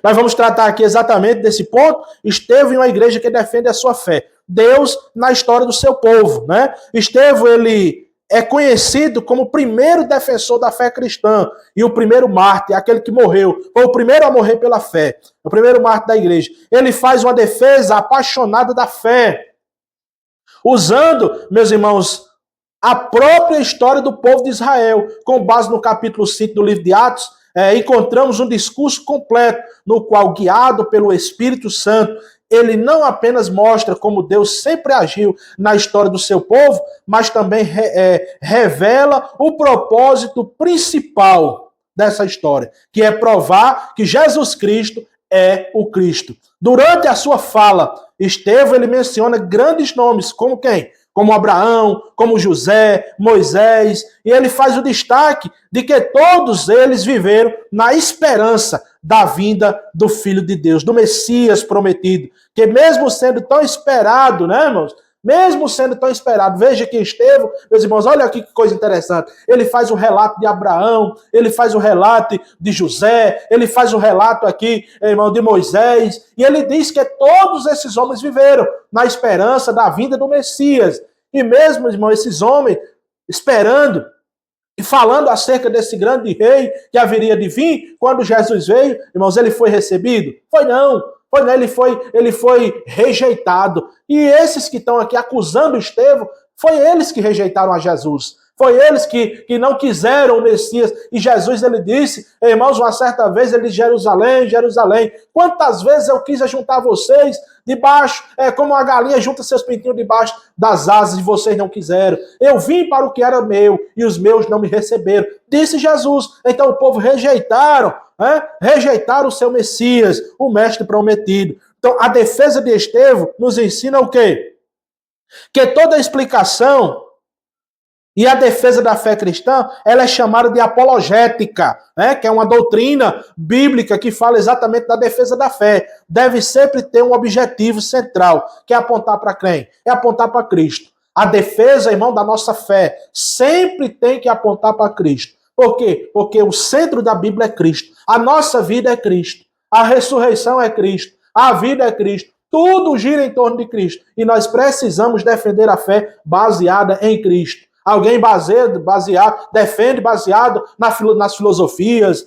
nós vamos tratar aqui exatamente desse ponto. Estevão é uma igreja que defende a sua fé. Deus na história do seu povo, né? Estevão, ele é conhecido como o primeiro defensor da fé cristã e o primeiro mártir, aquele que morreu, foi o primeiro a morrer pela fé, o primeiro mártir da igreja. Ele faz uma defesa apaixonada da fé, usando, meus irmãos, a própria história do povo de Israel, com base no capítulo 5 do livro de Atos. Encontramos um discurso completo, no qual, guiado pelo Espírito Santo, ele não apenas mostra como Deus sempre agiu na história do seu povo, mas também revela o propósito principal dessa história, que é provar que Jesus Cristo é o Cristo. Durante a sua fala, Estevão, ele menciona grandes nomes, como quem? Como Abraão, como José, Moisés, e ele faz o destaque de que todos eles viveram na esperança da vinda do Filho de Deus, do Messias prometido, que mesmo sendo tão esperado, né, irmãos? Mesmo sendo tão esperado, veja que Estevão, meus irmãos, olha aqui que coisa interessante, ele faz o relato de Abraão, ele faz o relato de José, ele faz o relato aqui, irmão, de Moisés, e ele diz que todos esses homens viveram na esperança da vinda do Messias, e mesmo, irmão, esses homens esperando e falando acerca desse grande rei que haveria de vir, quando Jesus veio, irmãos, ele foi recebido? Foi não, ele foi rejeitado. E esses que estão aqui acusando Estevão, foi eles que rejeitaram a Jesus. Foi eles que não quiseram o Messias. E Jesus, ele disse, irmãos, uma certa vez, ele disse, Jerusalém, Jerusalém, quantas vezes eu quis juntar vocês debaixo, como a galinha junta seus pintinhos debaixo das asas, e vocês não quiseram. Eu vim para o que era meu, e os meus não me receberam. Disse Jesus. Então o povo rejeitaram o seu Messias, o mestre prometido. Então a defesa de Estevão nos ensina o quê? Que toda a explicação e a defesa da fé cristã, ela é chamada de apologética, que é uma doutrina bíblica que fala exatamente da defesa da fé. Deve sempre ter um objetivo central, que é apontar para quem? É apontar para Cristo. A defesa, irmão, da nossa fé sempre tem que apontar para Cristo. Por quê? Porque o centro da Bíblia é Cristo. A nossa vida é Cristo. A ressurreição é Cristo. A vida é Cristo. Tudo gira em torno de Cristo. E nós precisamos defender a fé baseada em Cristo. Alguém defende baseado nas filosofias,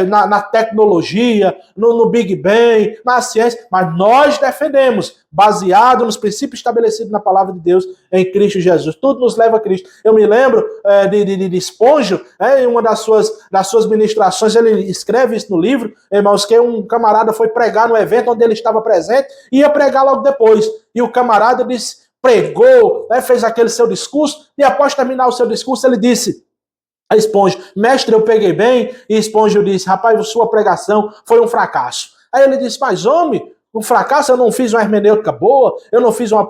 na tecnologia, no Big Bang, na ciência, mas nós defendemos baseado nos princípios estabelecidos na palavra de Deus em Cristo Jesus. Tudo nos leva a Cristo. Eu me lembro de Spongio, em uma das suas ministrações, ele escreve isso no livro, irmãos, que um camarada foi pregar no evento onde ele estava presente e ia pregar logo depois. E o camarada disse, pregou, fez aquele seu discurso, e após terminar o seu discurso, ele disse a Spongio, mestre, eu peguei bem, e Spongio disse, rapaz, sua pregação foi um fracasso. Aí ele disse, mas homem, um fracasso, eu não fiz uma hermenêutica boa, eu não fiz uma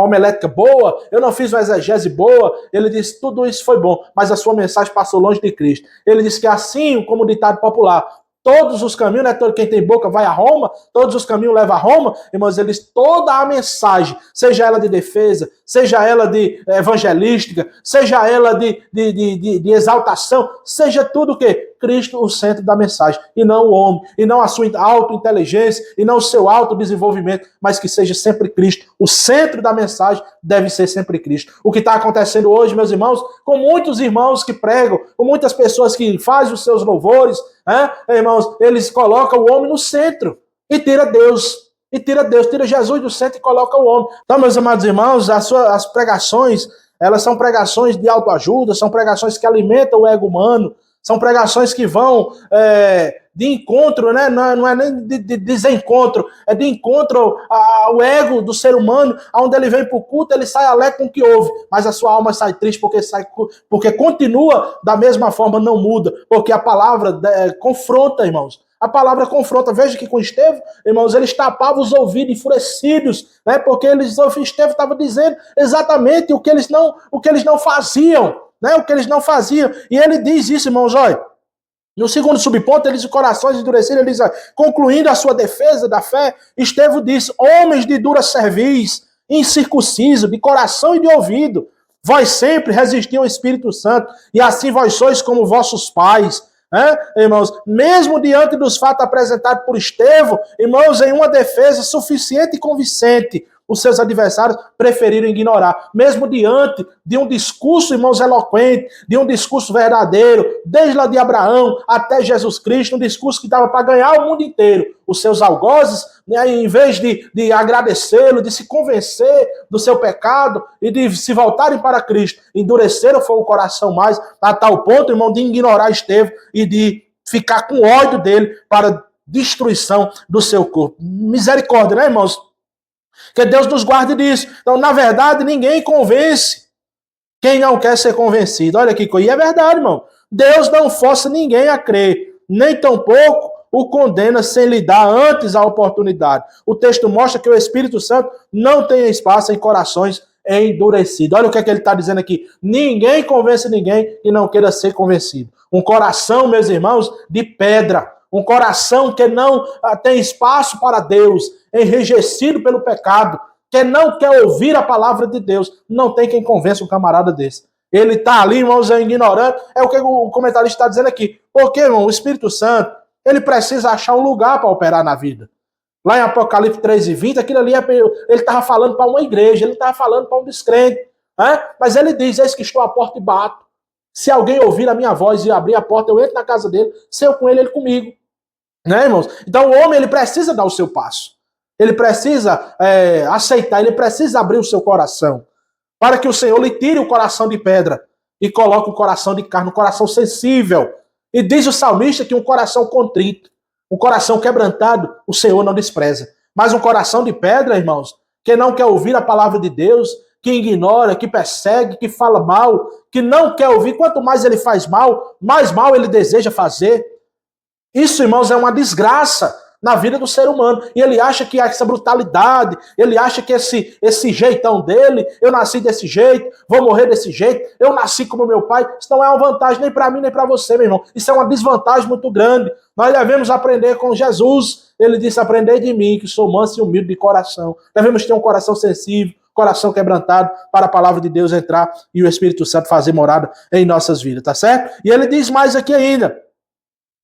homilética boa, eu não fiz uma exegese boa. Ele disse, tudo isso foi bom, mas a sua mensagem passou longe de Cristo. Ele disse que assim, como o ditado popular, todos os caminhos, todo quem tem boca vai a Roma, todos os caminhos levam a Roma, irmãos, eles, toda a mensagem, seja ela de defesa, seja ela de evangelística, seja ela de exaltação, seja tudo o quê? Cristo o centro da mensagem, e não o homem, e não a sua autointeligência, e não o seu autodesenvolvimento, mas que seja sempre Cristo. O centro da mensagem deve ser sempre Cristo. O que está acontecendo hoje, meus irmãos, com muitos irmãos que pregam, com muitas pessoas que fazem os seus louvores, irmãos, eles colocam o homem no centro e tira Deus. Tira Jesus do centro e coloca o homem. Então, meus amados irmãos, as pregações, elas são pregações de autoajuda, são pregações que alimentam o ego humano, são pregações que vão de encontro, né? Não é nem de desencontro, é de encontro ao ego do ser humano, onde ele vem para o culto, ele sai alegre com o que ouve, mas a sua alma sai triste porque continua da mesma forma, não muda, porque a palavra confronta, irmãos. A palavra confronta. Veja que com Estevão, irmãos, eles tapavam os ouvidos enfurecidos, né? Porque Estevão estava dizendo exatamente o que eles não faziam, né? O que eles não faziam. E ele diz isso, irmãos, olha. No segundo subponto, ele diz: corações endurecidos, ele diz, concluindo a sua defesa da fé, Estevão diz: homens de dura cerviz, incircunciso, de coração e de ouvido, vós sempre resistis ao Espírito Santo, e assim vós sois como vossos pais. Irmãos, mesmo diante dos fatos apresentados por Estevão, irmãos, em uma defesa suficiente e convincente, os seus adversários preferiram ignorar, mesmo diante de um discurso, irmãos, eloquente, de um discurso verdadeiro, desde lá de Abraão até Jesus Cristo, um discurso que dava para ganhar o mundo inteiro. Os seus algozes, né, em vez de agradecê-lo, de se convencer do seu pecado e de se voltarem para Cristo, endureceram foi o coração mais, a tal ponto, irmão, de ignorar Estevão e de ficar com ódio dele para destruição do seu corpo. Misericórdia, né, irmãos? Que Deus nos guarde disso. Então, na verdade, ninguém convence quem não quer ser convencido. Olha que coisa. E é verdade, irmão. Deus não força ninguém a crer, nem tampouco o condena sem lhe dar antes a oportunidade. O texto mostra que o Espírito Santo não tem espaço em corações endurecidos. Olha o que é que ele está dizendo aqui. Ninguém convence ninguém que não queira ser convencido. Um coração, meus irmãos, de pedra. Um coração que não tem espaço para Deus, enrijecido pelo pecado, que não quer ouvir a palavra de Deus. Não tem quem convença um camarada desse. Ele está ali, irmãos, ignorando. É o que o comentarista está dizendo aqui. Porque, irmão, o Espírito Santo, ele precisa achar um lugar para operar na vida. Lá em Apocalipse 13:20, aquilo ali, ele estava falando para uma igreja, ele estava falando para um descrente. Mas ele diz: eis que estou à porta e bato. Se alguém ouvir a minha voz e abrir a porta, eu entro na casa dele, se eu com ele, ele comigo. Né, irmãos? Então o homem, ele precisa dar o seu passo. Ele precisa aceitar, ele precisa abrir o seu coração. Para que o Senhor lhe tire o coração de pedra e coloque o coração de carne, um coração sensível. E diz o salmista que um coração contrito, um coração quebrantado, o Senhor não despreza. Mas um coração de pedra, irmãos, que não quer ouvir a palavra de Deus, que ignora, que persegue, que fala mal, que não quer ouvir, quanto mais ele faz mal, mais mal ele deseja fazer. Isso, irmãos, é uma desgraça na vida do ser humano. E ele acha que essa brutalidade, ele acha que esse jeitão dele, eu nasci desse jeito, vou morrer desse jeito, eu nasci como meu pai. Isso não é uma vantagem nem para mim, nem para você, meu irmão. Isso é uma desvantagem muito grande. Nós devemos aprender com Jesus. Ele disse: aprendei de mim, que sou manso e humilde de coração. Devemos ter um coração sensível, coração quebrantado, para a palavra de Deus entrar e o Espírito Santo fazer morada em nossas vidas, tá certo? E ele diz mais aqui ainda.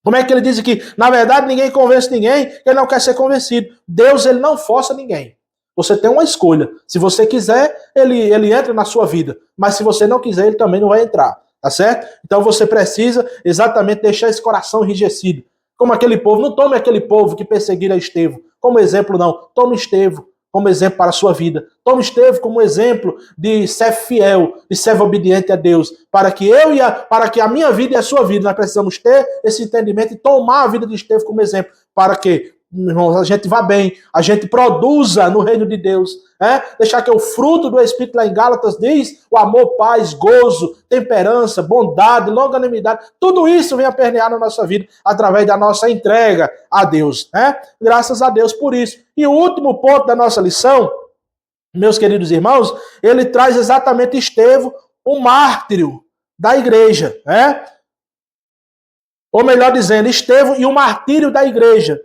Como é que ele diz aqui? Na verdade, ninguém convence ninguém que não quer ser convencido. Deus, ele não força ninguém. Você tem uma escolha. Se você quiser, ele entra na sua vida. Mas se você não quiser, ele também não vai entrar. Tá certo? Então você precisa exatamente deixar esse coração enrijecido. Como aquele povo. Não tome aquele povo que perseguira Estevão como exemplo, não. Tome Estevão como exemplo para a sua vida. Tome Estevão como exemplo de ser fiel, de ser obediente a Deus, para que a minha vida e a sua vida, nós precisamos ter esse entendimento e tomar a vida de Estevão como exemplo, para que, irmãos, a gente vá bem, a gente produza no reino de Deus, deixar que o fruto do Espírito lá em Gálatas diz: o amor, paz, gozo, temperança, bondade, longanimidade, tudo isso vem a permear na nossa vida através da nossa entrega a Deus, Graças a Deus por isso. E o último ponto da nossa lição, meus queridos irmãos, ele traz exatamente Estevão, o mártir da igreja, Ou melhor dizendo, Estevão e o martírio da igreja.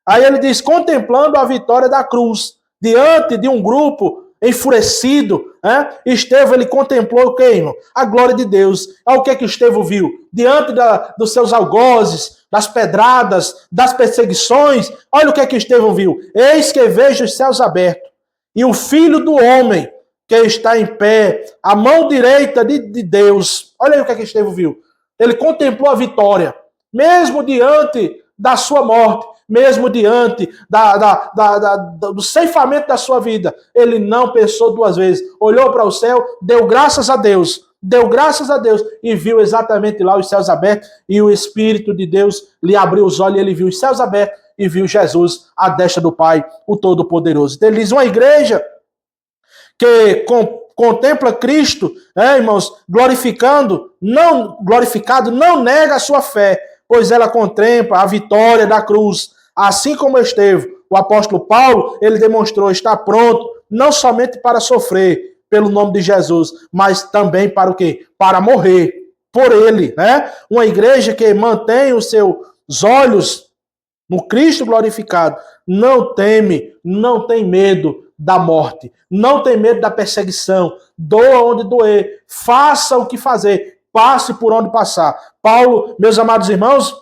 Aí ele diz: contemplando a vitória da cruz, diante de um grupo enfurecido, Estevão, ele contemplou o que, irmão? A glória de Deus. Olha o que Estevão viu. Diante dos seus algozes, das pedradas, das perseguições, olha o que Estevão viu. Eis que vejo os céus abertos, e o Filho do Homem que está em pé, a mão direita de Deus. Olha aí o que Estevão viu. Ele contemplou a vitória, mesmo diante da sua morte, mesmo diante do ceifamento da sua vida. Ele não pensou duas vezes. Olhou para o céu, deu graças a Deus e viu exatamente lá os céus abertos, e o Espírito de Deus lhe abriu os olhos e ele viu os céus abertos e viu Jesus à destra do Pai, o Todo-Poderoso. Então ele diz: uma igreja que contempla Cristo, irmãos, glorificado, não nega a sua fé, pois ela contempla a vitória da cruz. Assim como Estevão, o apóstolo Paulo, ele demonstrou estar pronto não somente para sofrer pelo nome de Jesus, mas também para o quê? Para morrer por ele, né? Uma igreja que mantém os seus olhos no Cristo glorificado, não teme, não tem medo da morte, não tem medo da perseguição, doa onde doer, faça o que fazer, passe por onde passar. Paulo, meus amados irmãos,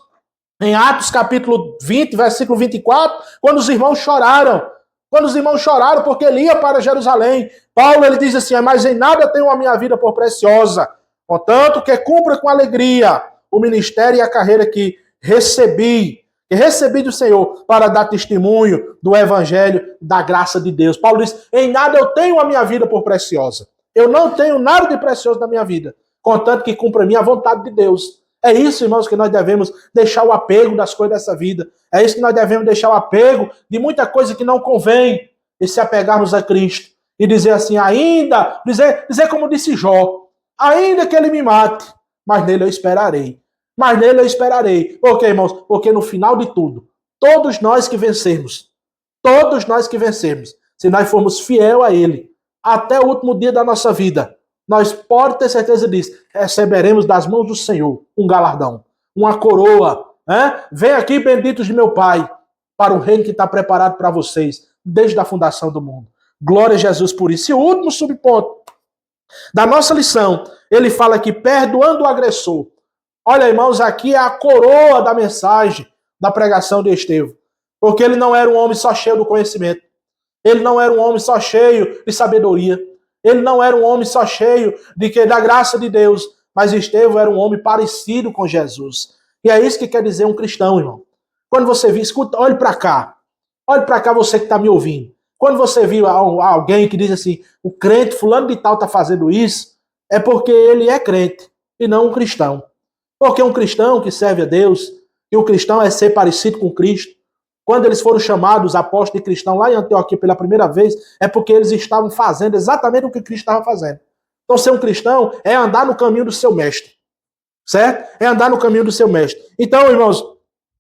em Atos capítulo 20, versículo 24, quando os irmãos choraram porque ele ia para Jerusalém, Paulo ele diz assim, mas em nada tenho a minha vida por preciosa, contanto que cumpra com alegria o ministério e a carreira que recebi do Senhor para dar testemunho do evangelho da graça de Deus. Paulo diz, em nada eu tenho a minha vida por preciosa. Eu não tenho nada de precioso na minha vida, contanto que cumpra a minha vontade de Deus. É isso, irmãos, que nós devemos deixar o apego das coisas dessa vida. É isso que nós devemos deixar o apego de muita coisa que não convém e se apegarmos a Cristo. E dizer assim, dizer como disse Jó, ainda que ele me mate, mas nele eu esperarei. Mas nele eu esperarei. Por quê, irmãos? Porque no final de tudo, todos nós que vencemos, se nós formos fiel a Ele, até o último dia da nossa vida, nós podemos ter certeza disso, receberemos das mãos do Senhor um galardão, uma coroa. Né? Vem aqui, benditos de meu Pai, para o reino que está preparado para vocês, desde a fundação do mundo. Glória a Jesus por isso. E o último subponto da nossa lição, ele fala aqui, perdoando o agressor. Olha, irmãos, aqui é a coroa da mensagem da pregação de Estevão. Porque ele não era um homem só cheio do conhecimento. Ele não era um homem só cheio de sabedoria. Ele não era um homem só cheio da graça de Deus. Mas Estevão era um homem parecido com Jesus. E é isso que quer dizer um cristão, irmão. Quando você vir, escuta, olhe para cá. Olhe para cá você que está me ouvindo. Quando você viu alguém que diz assim, o crente fulano de tal está fazendo isso, é porque ele é crente e não um cristão. Porque um cristão que serve a Deus, e um cristão é ser parecido com Cristo. Quando eles foram chamados apóstolos de cristão lá em Antioquia pela primeira vez, é porque eles estavam fazendo exatamente o que Cristo estava fazendo. Então ser um cristão é andar no caminho do seu mestre. Certo? É andar no caminho do seu mestre. Então, irmãos,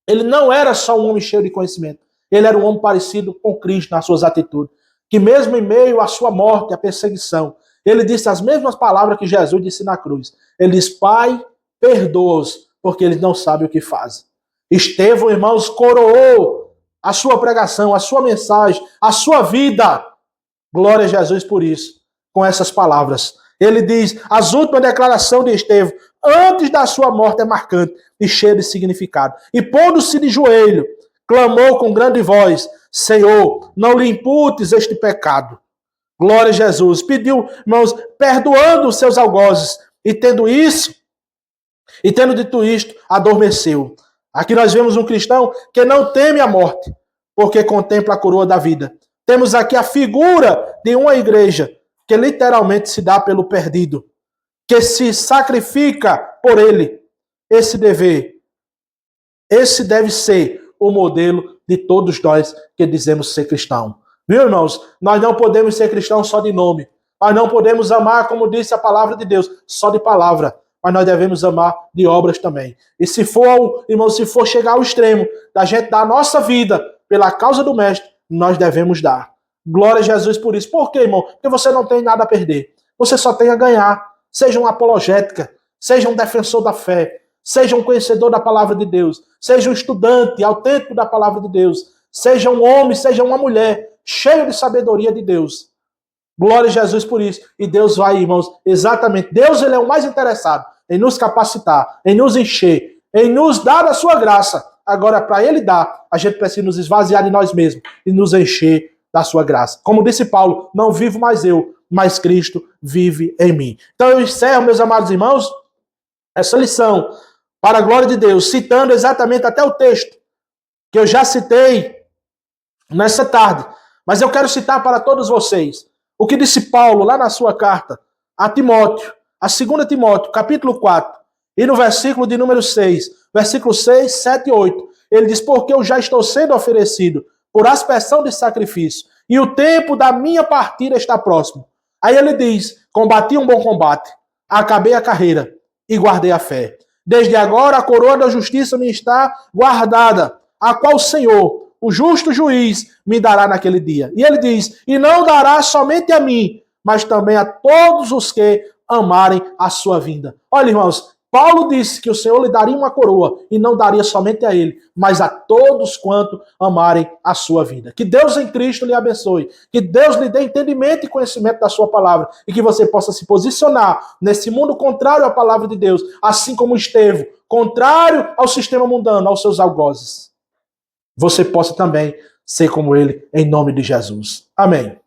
ele não era só um homem cheio de conhecimento. Ele era um homem parecido com Cristo nas suas atitudes. Que mesmo em meio à sua morte, à perseguição, ele disse as mesmas palavras que Jesus disse na cruz. Ele diz, Pai, perdoa-os, porque eles não sabem o que fazem. Estevão, irmãos, coroou a sua pregação, a sua mensagem, a sua vida. Glória a Jesus por isso, com essas palavras. Ele diz, as últimas declarações de Estevão, antes da sua morte, é marcante e cheia de significado. E pondo-se de joelho, clamou com grande voz, Senhor, não lhe imputes este pecado. Glória a Jesus. Pediu, irmãos, perdoando os seus algozes. E tendo dito isto, adormeceu. Aqui nós vemos um cristão que não teme a morte, porque contempla a coroa da vida. Temos aqui a figura de uma igreja que literalmente se dá pelo perdido, que se sacrifica por ele. Esse deve ser o modelo de todos nós que dizemos ser cristão. Viu, irmãos? Nós não podemos ser cristãos só de nome. Nós não podemos amar, como disse a palavra de Deus, só de palavra. Mas nós devemos amar de obras também. E se for, irmãos, se for chegar ao extremo da gente dar a nossa vida pela causa do Mestre, nós devemos dar. Glória a Jesus por isso. Por quê, irmão? Porque você não tem nada a perder. Você só tem a ganhar. Seja uma apologética, seja um defensor da fé, seja um conhecedor da palavra de Deus, seja um estudante autêntico da palavra de Deus, seja um homem, seja uma mulher, cheio de sabedoria de Deus. Glória a Jesus por isso. E Deus vai, irmãos, exatamente. Deus, ele é o mais interessado em nos capacitar, em nos encher, em nos dar a sua graça. Agora, para ele dar, a gente precisa nos esvaziar de nós mesmos e nos encher da sua graça. Como disse Paulo, não vivo mais eu, mas Cristo vive em mim. Então eu encerro, meus amados irmãos, essa lição, para a glória de Deus, citando exatamente até o texto que eu já citei nessa tarde. Mas eu quero citar para todos vocês o que disse Paulo lá na sua carta a Timóteo, a 2 Timóteo, capítulo 4, e no versículo de número 6, versículo 6, 7 e 8, ele diz, porque eu já estou sendo oferecido por aspersão de sacrifício, e o tempo da minha partida está próximo. Aí ele diz, combati um bom combate, acabei a carreira e guardei a fé. Desde agora a coroa da justiça me está guardada, a qual o Senhor, o justo juiz, me dará naquele dia. E ele diz, e não dará somente a mim, mas também a todos os que amarem a sua vinda. Olha, irmãos, Paulo disse que o Senhor lhe daria uma coroa e não daria somente a ele, mas a todos quanto amarem a sua vida. Que Deus em Cristo lhe abençoe, que Deus lhe dê entendimento e conhecimento da sua palavra e que você possa se posicionar nesse mundo contrário à palavra de Deus, assim como Estevão, contrário ao sistema mundano, aos seus algozes. Você possa também ser como ele, em nome de Jesus. Amém.